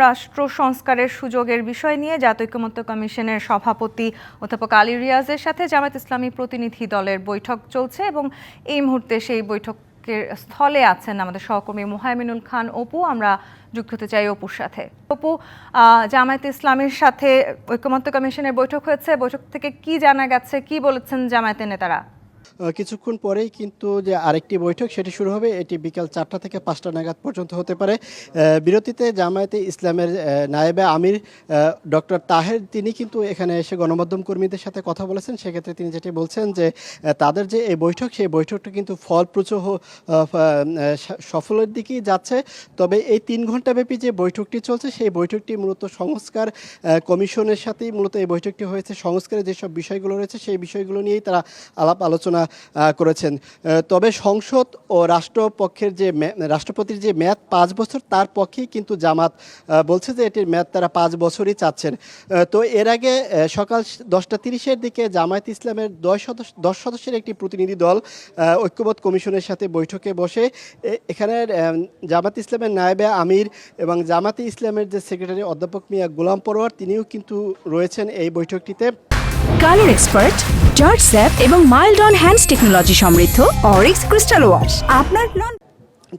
রাষ্ট্র সংস্কারের সুযোগের বিষয় নিয়ে জাতীয় ঐকমত্য কমিশনের সভাপতি অধ্যাপক আলী রিয়াজের সাথে জামায়াত ইসলামী প্রতিনিধি দলের বৈঠক চলছে এবং এই মুহূর্তে সেই বৈঠকের স্থলে আছেন আমাদের সহকর্মী মোহাইমিনুল খান অপু। আমরা যুক্ত হতে চাই অপুর সাথে। অপু, জামায়াত ইসলামীর সাথে ঐকমত্য কমিশনের বৈঠক হয়েছে, বৈঠক থেকে কি জানা গেছে, কি বলেছেন জামায়াতের নেতারা? কিছুক্ষণ পরেই কিন্তু যে আরেকটি বৈঠক সেটি শুরু হবে, এটি বিকাল 4টা থেকে 5টা নাগাদ পর্যন্ত হতে পারে। বিরতিতে জামায়াতে ইসলামের নায়েবে আমির ডক্টর তাহের তিনি কিন্তু এখানে এসে গণমাধ্যম কর্মীদের সাথে কথা বলেছেন। সেক্ষেত্রে তিনি যেটি বলছেন যে তাদের যে এই বৈঠক, সেই বৈঠকটা কিন্তু ফলপ্রসূ সফলের দিকেই যাচ্ছে। তবে এই 3 ঘণ্টাব্যাপী যে বৈঠকটি চলছে, সেই বৈঠকটি মূলত সংস্কার কমিশনের সাথেই মূলত এই বৈঠকটি হয়েছে। সংস্কারের যেসব বিষয়গুলো রয়েছে সেই বিষয়গুলো নিয়েই তারা আলাপ আলোচনা করেছেন। তবে সংসদ ও রাষ্ট্রপক্ষের যে রাষ্ট্রপতির যে মেয়াদ 5 বছর, তার পক্ষেই কিন্তু জামাত বলছে যে এটির মেয়াদ তারা 5 বছরই চাচ্ছেন। তো এর আগে সকাল 10টা 30-এর দিকে জামায়াত ইসলামের 10 সদস্যের একটি প্রতিনিধি দল ঐক্যমত্য কমিশনের সাথে বৈঠকে বসে এখানে জামায়াত ইসলামের নায়েবে আমির এবং জামায়াতে ইসলামের যে সেক্রেটারি অধ্যাপক মিয়া গোলাম পরোয়ার, তিনিও কিন্তু রয়েছেন এই বৈঠকটিতে। কালার এক্সপার্ট, জর্জ স্যাপ এবং মাইল্ড অন হ্যান্ডস টেকনোলজি সমৃদ্ধ অরিক্স ক্রিস্টাল ওয়াশ আপনার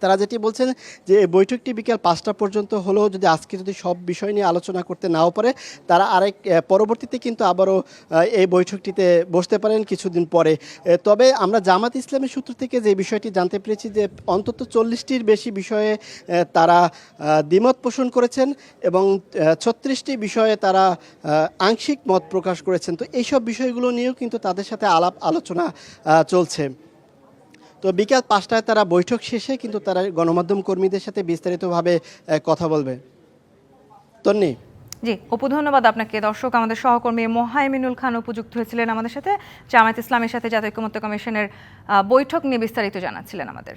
তারা যেটি বলছেন যে এই বৈঠকটি বিকেল 5টা পর্যন্ত হলেও যদি আজকে যদি সব বিষয় নিয়ে আলোচনা করতে নাও পারে, তারা পরবর্তীতে কিন্তু আবারও এই বৈঠকটিতে বসতে পারেন কিছুদিন পরে। তবে আমরা জামাত ইসলামের সূত্র থেকে যে বিষয়টি জানতে পেরেছি যে অন্তত 40টির বেশি বিষয়ে তারা দ্বিমত পোষণ করেছেন এবং 36টি বিষয়ে তারা আংশিক মত প্রকাশ করেছেন। তো এইসব বিষয়গুলো নিয়েও কিন্তু তাদের সাথে আলাপ আলোচনা চলছে। তো বিকাল 5টায় তারা বৈঠক শেষে কিন্তু তারা গণমাধ্যম কর্মীদের সাথে বিস্তারিতভাবে কথা বলবে। তন্নি। জি অপু, ধন্যবাদ আপনাকে। দর্শক, আমাদের সহকর্মী মোহাইমিনুল খান উপযুক্ত হয়েছিলেন আমাদের সাথে, জামায়াত ইসলামের সাথে জাতীয় ঐকমত্য কমিশনের বৈঠক নিয়ে বিস্তারিত জানাচ্ছিলেন আমাদের।